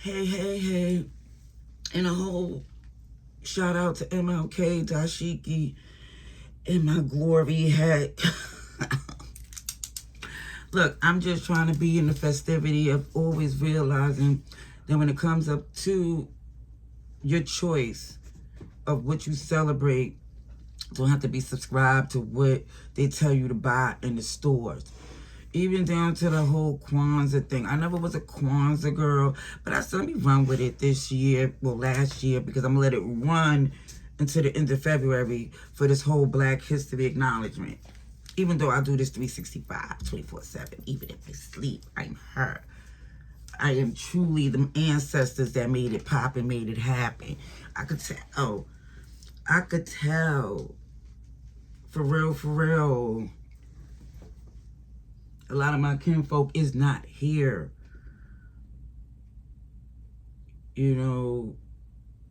Hey, hey, hey. And a whole shout out to MLK, Dashiki, in my glory hat. Look, I'm just trying to be in the festivity of always realizing that when it comes up to your choice of what you celebrate, don't have to be subscribed to what they tell you to buy in the stores. Even down to the whole Kwanzaa thing. I never was a Kwanzaa girl, but I said, let me run with it this year, well, last year, because I'm going to let it run until the end of February for this whole Black History acknowledgement. Even though I do this 365, 24/7, even if I sleep, I'm her. I am truly the ancestors that made it pop and made it happen. I could tell. I could tell. For real, for real. A lot of my kinfolk is not here. You know,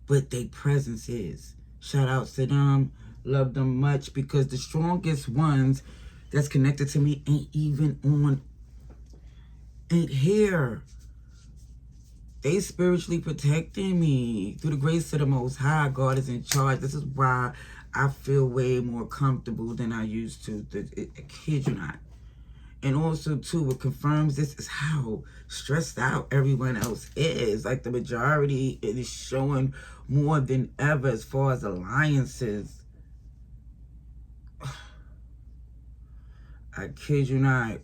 but their presence is. Shout out to them. Love them much, because the strongest ones that's connected to me ain't here. They spiritually protecting me through the grace of the Most High. God is in charge. This is why I feel way more comfortable than I used to. I kid you not. And also, too, what confirms this is how stressed out everyone else is. Like, the majority, it is showing more than ever as far as alliances. I kid you not.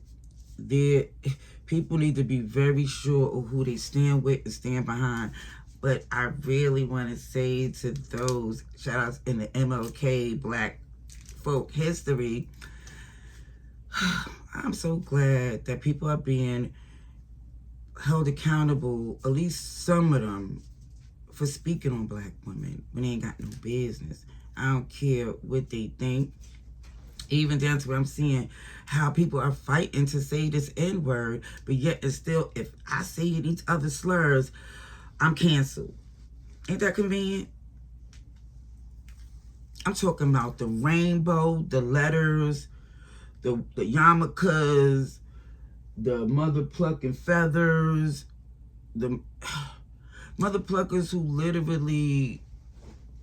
People need to be very sure of who they stand with and stand behind. But I really want to say to those, shout outs in the MLK Black folk history, I'm so glad that people are being held accountable, at least some of them, for speaking on Black women when they ain't got no business. I don't care what they think. Even down to where I'm seeing how people are fighting to say this N-word, but yet it's still, if I say these other slurs, I'm canceled. Ain't that convenient? I'm talking about the rainbow, the letters, the yarmulkes, the mother plucking feathers, the mother pluckers who literally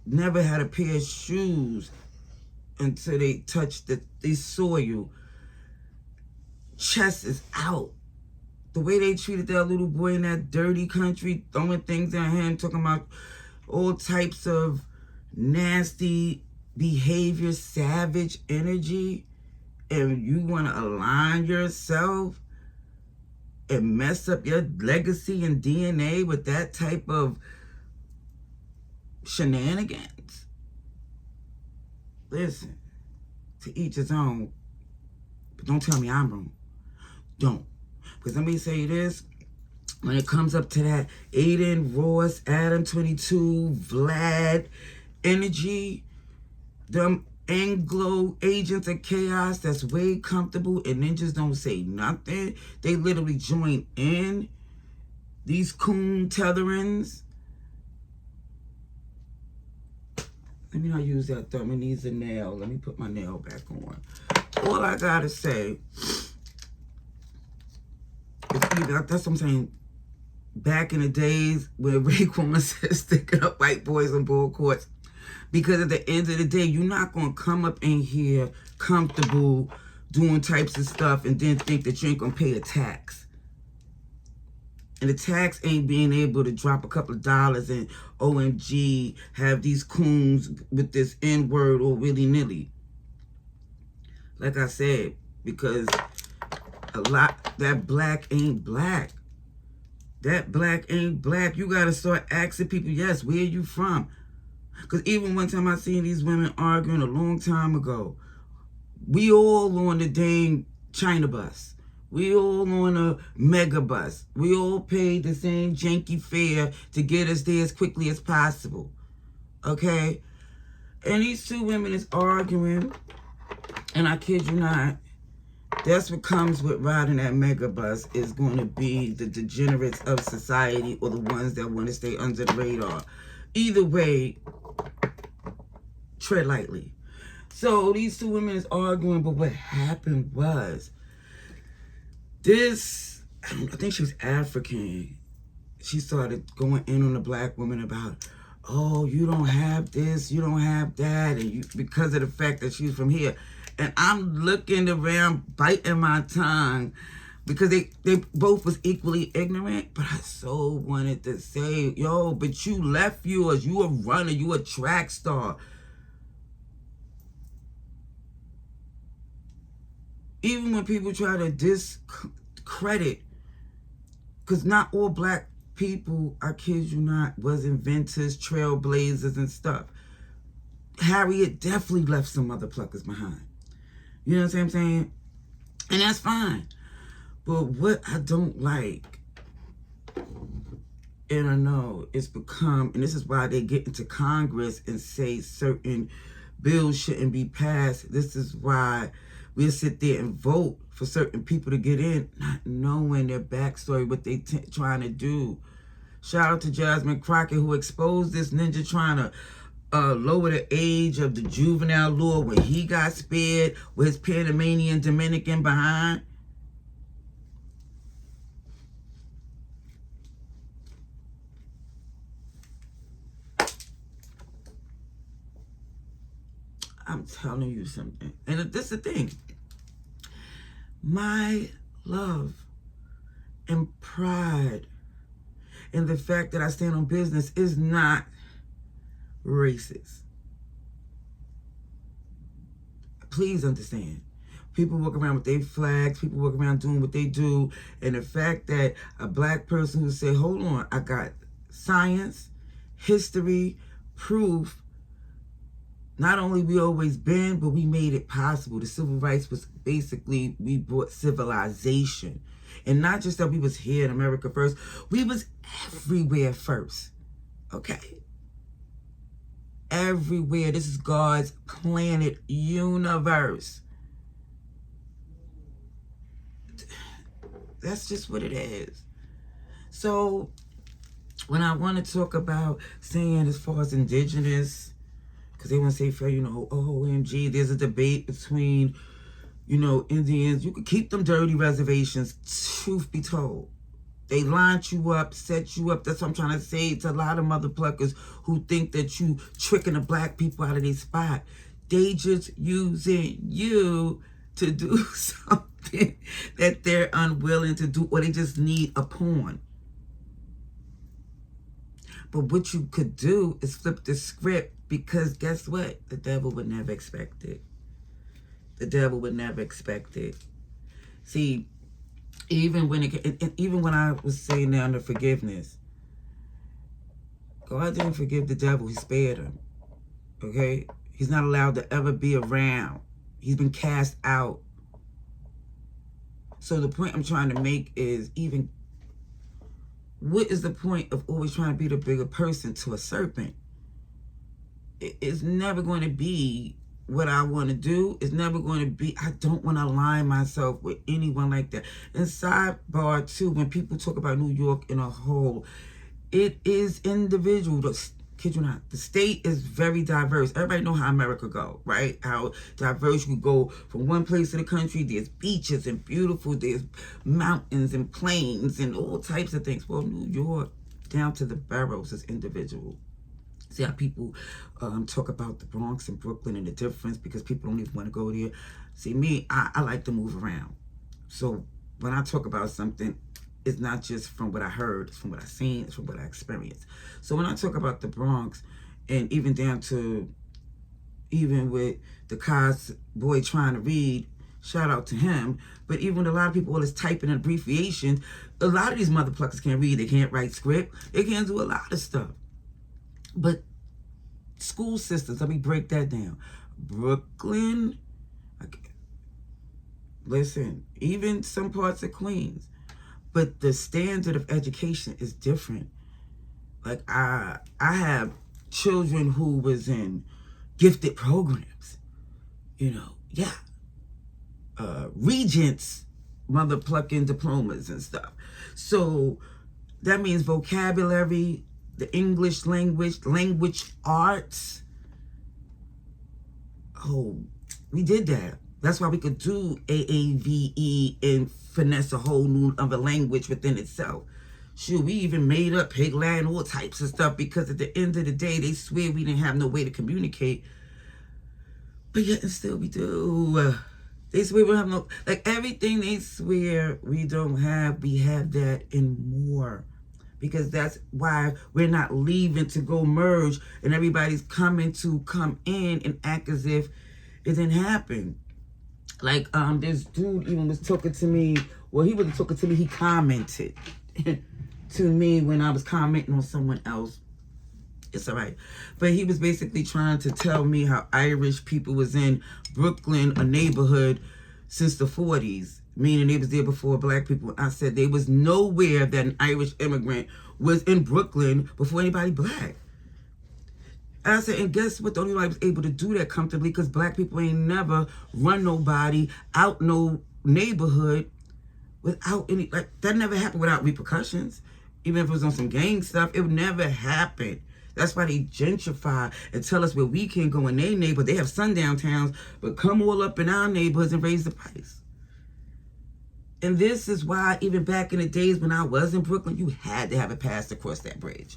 never had a pair of shoes until they touched the soil. Chest is out. The way they treated that little boy in that dirty country, throwing things at him, talking about all types of nasty behavior, savage energy, and you want to align yourself and mess up your legacy and DNA with that type of shenanigans? Listen, to each his own, but don't tell me I'm wrong. Don't. Because let me say this, when it comes up to that Aiden, Ross, Adam 22, Vlad energy, them Anglo agents of chaos that's way comfortable and then just don't say nothing. They literally join in these coon tetherings. Let me not use that thumb. It needs a nail. Let me put my nail back on. All I gotta say is, that's what I'm saying. Back in the days when Raekwon said sticking up white boys on bull courts, because at the end of the day, you're not going to come up in here comfortable doing types of stuff and then think that you ain't going to pay a tax. And the tax ain't being able to drop a couple of dollars and OMG have these coons with this N-word or willy-nilly. Like I said, because that black ain't black. That black ain't black. You got to start asking people, yes, where you from? Because even one time I seen these women arguing a long time ago. We all on the dang China bus. We all on a mega bus. We all paid the same janky fare to get us there as quickly as possible. Okay? And these two women is arguing, and I kid you not, that's what comes with riding that mega bus, is going to be the degenerates of society or the ones that want to stay under the radar. Either way, tread lightly. So these two women is arguing, but what happened was this, I think she was African. she started going in on the black woman about, oh, you don't have this, you don't have that, and you, because of the fact that she's from here. And I'm looking around, biting my tongue, because they both was equally ignorant, but I so wanted to say, yo, but you left yours, you a runner, you a track star. Even when people try to discredit, because not all black people, I kid you not, was inventors, trailblazers, and stuff. Harriet definitely left some other pluckers behind. You know what I'm saying? And that's fine. But what I don't like, and I know it's become, and this is why they get into Congress and say certain bills shouldn't be passed. This is why we'll sit there and vote for certain people to get in, not knowing their backstory, what they trying to do. Shout out to Jasmine Crockett, who exposed this ninja trying to lower the age of the juvenile law when he got spared with his Panamanian Dominican behind. I'm telling you something. And this is the thing. My love and pride in the fact that I stand on business is not racist. Please understand. People walk around with their flags. People walk around doing what they do. And the fact that a black person who say, hold on, I got science, history, proof. Not only we always been, but we made it possible. The civil rights was basically, we brought civilization. And not just that we was here in America first. We was everywhere first. Okay? Everywhere. This is God's planet, universe. That's just what it is. So, when I want to talk about saying as far as indigenous, because they want to say, for, you know, OMG, there's a debate between, you know, Indians. You could keep them dirty reservations, truth be told. They lined you up, set you up. That's what I'm trying to say to a lot of mother pluckers who think that you tricking the black people out of their spot. They just using you to do something that they're unwilling to do, or they just need a pawn. But what you could do is flip the script, because guess what? The devil would never expect it. The devil would never expect it. See, even when I was saying down to forgiveness, God didn't forgive the devil. He spared him. Okay? He's not allowed to ever be around. He's been cast out. So the point I'm trying to make is, even what is the point of always trying to be the bigger person to a serpent? It's never going to be what I want to do. It's never going to be, I don't want to align myself with anyone like that. And sidebar too, when people talk about New York in a whole, it is individual. Kid you not, the state is very diverse. Everybody know how America go, right? How diverse you go from one place in the country. There's beaches and beautiful, there's mountains and plains and all types of things. Well, New York, down to the boroughs, is individual. See how people talk about the Bronx and Brooklyn and the difference, because people don't even want to go there. See, me, I like to move around. So when I talk about something, it's not just from what I heard, it's from what I seen, it's from what I experienced. So when I talk about the Bronx, and even down to, even with the Cos boy trying to read, shout out to him, but even a lot of people, all this typing and abbreviations, a lot of these mother pluckers can't read, they can't write script, they can't do a lot of stuff. But school systems, let me break that down. Brooklyn, listen, even some parts of Queens, but the standard of education is different. Like I have children who was in gifted programs, you know, yeah. Regents, mother plucking diplomas and stuff. So that means vocabulary, the English language arts. Oh, we did that. That's why we could do AAVE and finesse a whole new other language within itself. Shoot, we even made up pig Latin, all types of stuff, because at the end of the day, they swear we didn't have no way to communicate. But yet and still we do. They swear we don't have no, like everything they swear we don't have, we have that and more. Because that's why we're not leaving to go merge, and everybody's coming to come in and act as if it didn't happen. Like this dude even was talking to me. Well, he wasn't talking to me, he commented to me when I was commenting on someone else. It's all right. But he was basically trying to tell me how Irish people was in Brooklyn, a neighborhood, since the 40s. Meaning they was there before black people. I said there was nowhere that an Irish immigrant was in Brooklyn before anybody black. And I said, and guess what? The only way I was able to do that comfortably because black people ain't never run nobody out no neighborhood without any, like, that never happened without repercussions. Even if it was on some gang stuff, it would never happen. That's why they gentrify and tell us where we can go in their neighborhood. They have sundown towns, but come all up in our neighborhoods and raise the price. And this is why even back in the days when I was in Brooklyn, you had to have a pass to cross that bridge.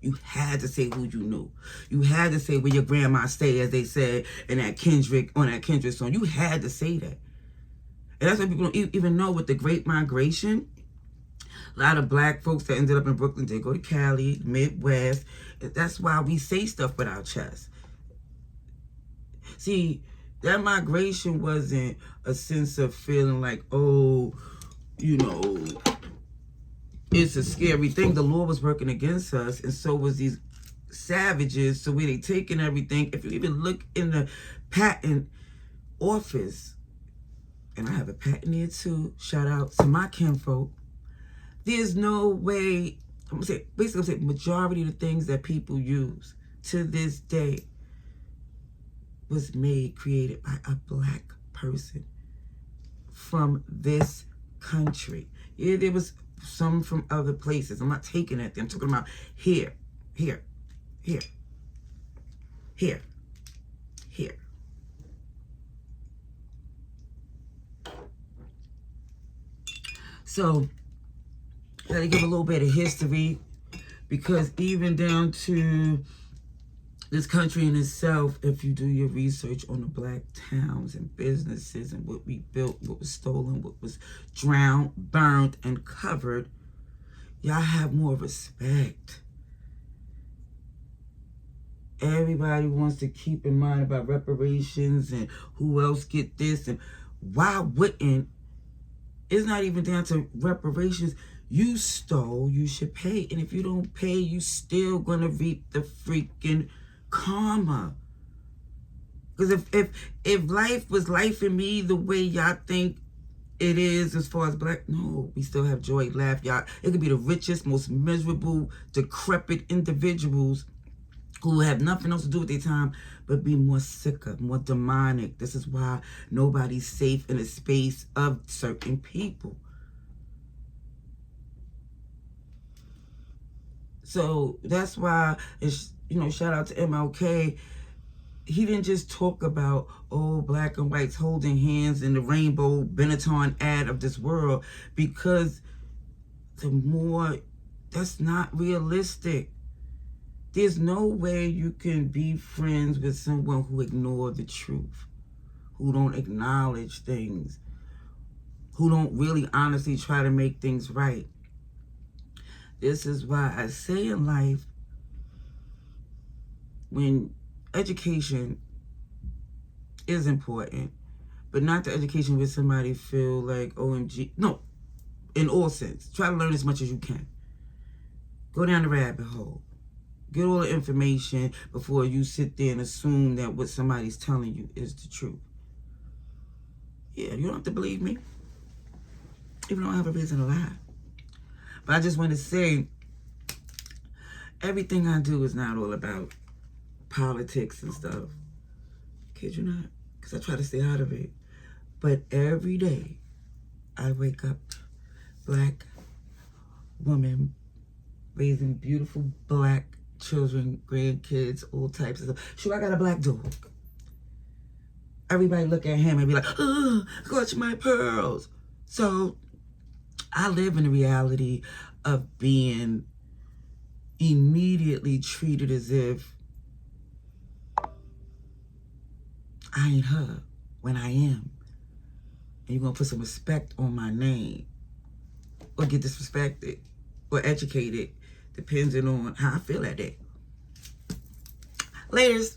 You had to say who you knew. You had to say where your grandma stayed, as they said in that Kendrick, on that Kendrick song. You had to say that. And that's why people don't even know with the Great Migration. A lot of black folks that ended up in Brooklyn, they go to Cali, Midwest. That's why we say stuff with our chest. See, that migration wasn't a sense of feeling like, oh, you know, it's a scary thing. The law was working against us, and so was these savages. So where they taking everything. If you even look in the patent office, and I have a patent here too, shout out to my kinfolk, there's no way, I'm gonna say, basically I'm saying majority of the things that people use to this day was created by a black person from this country. Yeah, there was some from other places. I'm not taking that. I'm talking about here, here, here, here, here. So, I gotta give a little bit of history, because even down to this country in itself, if you do your research on the black towns and businesses and what we built, what was stolen, what was drowned, burned, and covered, y'all have more respect. Everybody wants to keep in mind about reparations and who else get this, and why wouldn't, it's not even down to reparations. You stole, you should pay. And if you don't pay, you still gonna reap the freaking karma. Because if life was life in me the way y'all think it is as far as black, no, we still have joy, laugh, y'all. It could be the richest, most miserable, decrepit individuals who have nothing else to do with their time but be more sicker, more demonic. This is why nobody's safe in a space of certain people. So that's why, it's, you know, shout out to MLK. He didn't just talk about, oh, black and whites holding hands in the rainbow Benetton ad of this world, because the more, that's not realistic. There's no way you can be friends with someone who ignores the truth, who don't acknowledge things, who don't really honestly try to make things right. This is why I say in life, when education is important, but not the education where somebody feel like, OMG, no, in all sense, try to learn as much as you can. Go down the rabbit hole. Get all the information before you sit there and assume that what somebody's telling you is the truth. Yeah, you don't have to believe me, even though I have a reason to lie. But I just want to say, everything I do is not all about politics and stuff. Kid you not, because I try to stay out of it. But every day, I wake up, black woman, raising beautiful black children, grandkids, all types of stuff. Sure, I got a black dog. Everybody look at him and be like, oh, clutch my pearls. So I live in the reality of being immediately treated as if I ain't her when I am. And you're going to put some respect on my name, or get disrespected or educated, depending on how I feel that day. Laters.